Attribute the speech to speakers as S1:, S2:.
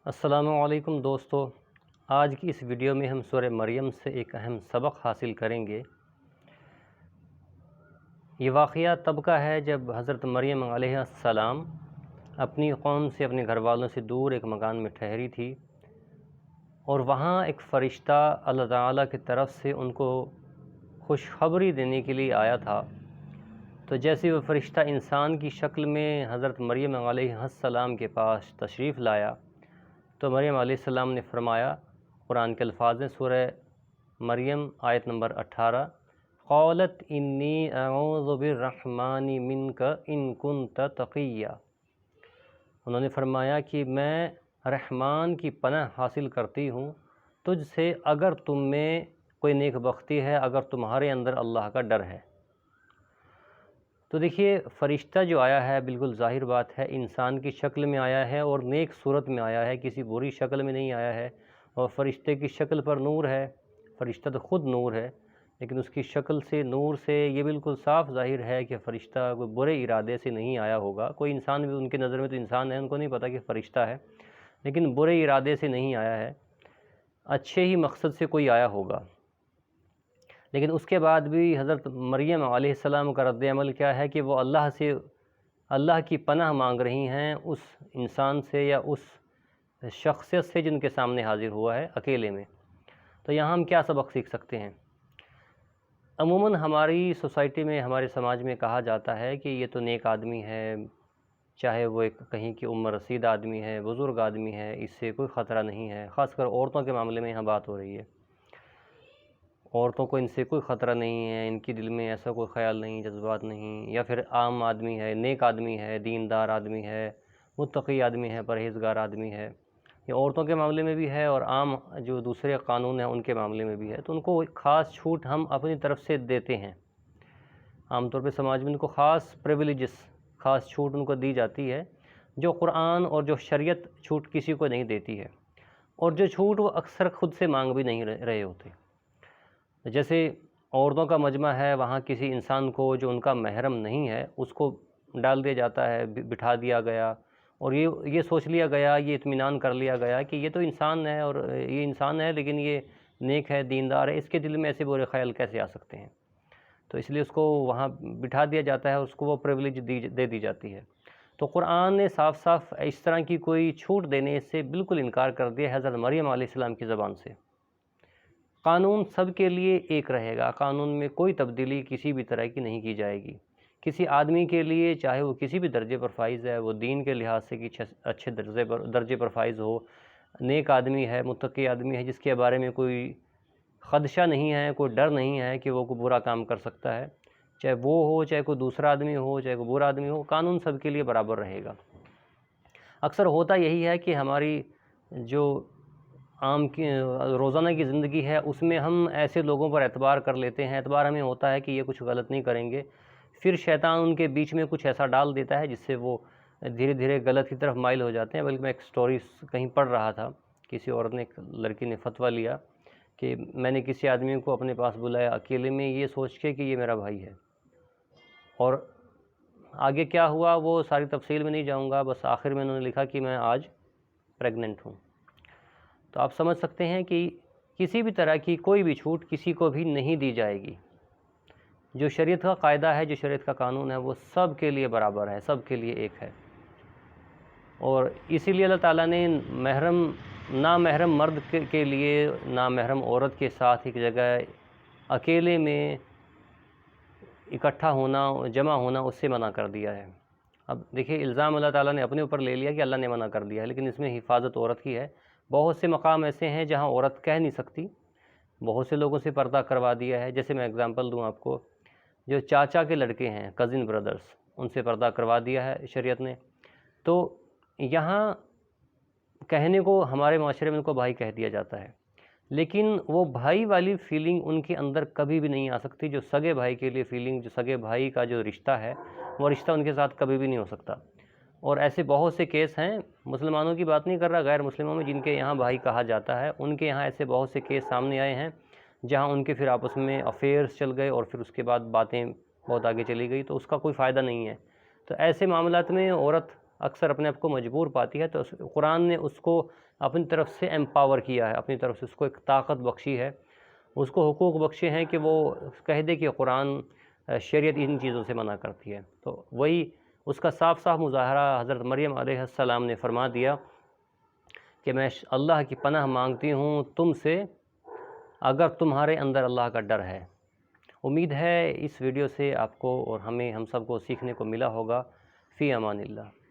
S1: السلام علیکم دوستو، آج کی اس ویڈیو میں ہم سورہ مریم سے ایک اہم سبق حاصل کریں گے۔ یہ واقعہ تب کا ہے جب حضرت مریم علیہ السلام اپنی قوم سے، اپنے گھر والوں سے دور ایک مکان میں ٹھہری تھی، اور وہاں ایک فرشتہ اللہ تعالیٰ کی طرف سے ان کو خوشخبری دینے کے لیے آیا تھا۔ تو جیسے وہ فرشتہ انسان کی شکل میں حضرت مریم علیہ السلام کے پاس تشریف لایا، تو مریم علیہ السلام نے فرمایا، قرآن کے الفاظ ہیں، سورہ مریم آیت نمبر 18، قالت انی اعوذ بالرحمن منک ان کنت تقیہ۔ انہوں نے فرمایا کہ میں رحمان کی پناہ حاصل کرتی ہوں تجھ سے، اگر تم میں کوئی نیک بختی ہے، اگر تمہارے اندر اللہ کا ڈر ہے۔ تو دیکھیے، فرشتہ جو آیا ہے، بالکل ظاہر بات ہے، انسان کی شکل میں آیا ہے اور نیک صورت میں آیا ہے، کسی بری شکل میں نہیں آیا ہے، اور فرشتے کی شکل پر نور ہے۔ فرشتہ تو خود نور ہے، لیکن اس کی شکل سے، نور سے یہ بالکل صاف ظاہر ہے کہ فرشتہ کوئی برے ارادے سے نہیں آیا ہوگا۔ کوئی انسان بھی، ان کے نظر میں تو انسان ہے، ان کو نہیں پتہ کہ فرشتہ ہے، لیکن برے ارادے سے نہیں آیا ہے، اچھے ہی مقصد سے کوئی آیا ہوگا۔ لیکن اس کے بعد بھی حضرت مریم علیہ السلام کا رد عمل کیا ہے کہ وہ اللہ کی پناہ مانگ رہی ہیں اس انسان سے یا اس شخصیت سے جن کے سامنے حاضر ہوا ہے اکیلے میں۔ تو یہاں ہم کیا سبق سیکھ سکتے ہیں؟ عموماً ہماری سوسائٹی میں، ہمارے سماج میں کہا جاتا ہے کہ یہ تو نیک آدمی ہے، چاہے وہ ایک کہیں کہ عمر رسید آدمی ہے، بزرگ آدمی ہے، اس سے کوئی خطرہ نہیں ہے۔ خاص کر عورتوں کے معاملے میں یہاں بات ہو رہی ہے، عورتوں کو ان سے کوئی خطرہ نہیں ہے، ان کی دل میں ایسا کوئی خیال نہیں، جذبات نہیں۔ یا پھر عام آدمی ہے، نیک آدمی ہے، دیندار آدمی ہے، متقی آدمی ہے، پرہیزگار آدمی ہے۔ یہ عورتوں کے معاملے میں بھی ہے اور عام جو دوسرے قانون ہیں ان کے معاملے میں بھی ہے۔ تو ان کو خاص چھوٹ ہم اپنی طرف سے دیتے ہیں۔ عام طور پہ سماج میں ان کو خاص پریویلیجز، خاص چھوٹ ان کو دی جاتی ہے، جو قرآن اور جو شریعت چھوٹ کسی کو نہیں دیتی ہے، اور جو چھوٹ وہ اکثر خود سے مانگ بھی نہیں رہے ہوتے۔ جیسے عورتوں کا مجمع ہے، وہاں کسی انسان کو جو ان کا محرم نہیں ہے اس کو ڈال دیا جاتا ہے، بٹھا دیا گیا، اور یہ سوچ لیا گیا، یہ اطمینان کر لیا گیا کہ یہ تو انسان ہے، اور یہ انسان ہے لیکن یہ نیک ہے، دیندار ہے، اس کے دل میں ایسے برے خیال کیسے آ سکتے ہیں؟ تو اس لیے اس کو وہاں بٹھا دیا جاتا ہے، اس کو وہ پریویلیج دے دی جاتی ہے۔ تو قرآن نے صاف صاف اس طرح کی کوئی چھوٹ دینے سے بالکل انکار کر دیا حضرت مریم علیہ السلام کی زبان سے۔ قانون سب کے لیے ایک رہے گا، قانون میں کوئی تبدیلی کسی بھی طرح کی نہیں کی جائے گی۔ کسی آدمی کے لیے، چاہے وہ کسی بھی درجے پر فائز ہے، وہ دین کے لحاظ سے اچھے درجے پر فائز ہو، نیک آدمی ہے، متقی آدمی ہے، جس کے بارے میں کوئی خدشہ نہیں ہے، کوئی ڈر نہیں ہے کہ وہ کوئی برا کام کر سکتا ہے، چاہے وہ ہو، چاہے کوئی دوسرا آدمی ہو، چاہے کوئی برا آدمی ہو، قانون سب کے لیے برابر رہے گا۔ اکثر ہوتا یہی ہے کہ ہماری جو عام کی روزانہ کی زندگی ہے، اس میں ہم ایسے لوگوں پر اعتبار کر لیتے ہیں، اعتبار ہمیں ہوتا ہے کہ یہ کچھ غلط نہیں کریں گے، پھر شیطان ان کے بیچ میں کچھ ایسا ڈال دیتا ہے جس سے وہ دھیرے دھیرے غلط کی طرف مائل ہو جاتے ہیں۔ بلکہ میں ایک سٹوری کہیں پڑھ رہا تھا، کسی عورت نے، ایک لڑکی نے فتویٰ لیا کہ میں نے کسی آدمی کو اپنے پاس بلایا اکیلے میں، یہ سوچ کے کہ یہ میرا بھائی ہے، اور آگے کیا ہوا وہ ساری تفصیل میں نہیں جاؤں گا، بس آخر میں انہوں نے لکھا کہ میں آج پریگننٹ ہوں۔ تو آپ سمجھ سکتے ہیں کہ کسی بھی طرح کی کوئی بھی چھوٹ کسی کو بھی نہیں دی جائے گی۔ جو شریعت کا قاعدہ ہے، جو شریعت کا قانون ہے، وہ سب کے لیے برابر ہے، سب کے لیے ایک ہے۔ اور اسی لیے اللہ تعالیٰ نے نامحرم مرد کے لیے نامحرم عورت کے ساتھ ایک جگہ اکیلے میں اکٹھا ہونا، جمع ہونا، اس سے منع کر دیا ہے۔ اب دیکھیے، الزام اللہ تعالیٰ نے اپنے اوپر لے لیا کہ اللہ نے منع کر دیا ہے، لیکن اس میں حفاظت عورت کی ہے۔ بہت سے مقام ایسے ہیں جہاں عورت کہہ نہیں سکتی، بہت سے لوگوں سے پردہ کروا دیا ہے۔ جیسے میں اگزامپل دوں آپ کو، جو چاچا کے لڑکے ہیں، کزن برادرز، ان سے پردہ کروا دیا ہے شریعت نے۔ تو یہاں کہنے کو ہمارے معاشرے میں ان کو بھائی کہہ دیا جاتا ہے، لیکن وہ بھائی والی فیلنگ ان کے اندر کبھی بھی نہیں آ سکتی، جو سگے بھائی کے لیے فیلنگ، جو سگے بھائی کا جو رشتہ ہے، وہ رشتہ ان کے ساتھ کبھی بھی نہیں ہو سکتا۔ اور ایسے بہت سے کیس ہیں، مسلمانوں کی بات نہیں کر رہا، غیر مسلموں میں جن کے یہاں بھائی کہا جاتا ہے، ان کے یہاں ایسے بہت سے کیس سامنے آئے ہیں جہاں ان کے پھر آپس میں افیئرز چل گئے، اور پھر اس کے بعد باتیں بہت آگے چلی گئی، تو اس کا کوئی فائدہ نہیں ہے۔ تو ایسے معاملات میں عورت اکثر اپنے آپ کو مجبور پاتی ہے، تو قرآن نے اس کو اپنی طرف سے ایمپاور کیا ہے، اپنی طرف سے اس کو ایک طاقت بخشی ہے، اس کو حقوق بخشے ہیں کہ وہ کہہ دے کہ قرآن شریعت ان چیزوں سے منع کرتی ہے۔ تو وہی اس کا صاف صاف مظاہرہ حضرت مریم علیہ السلام نے فرما دیا کہ میں اللہ کی پناہ مانگتی ہوں تم سے، اگر تمہارے اندر اللہ کا ڈر ہے۔ امید ہے اس ویڈیو سے آپ کو اور ہم سب کو سیکھنے کو ملا ہوگا۔ فی امان اللہ۔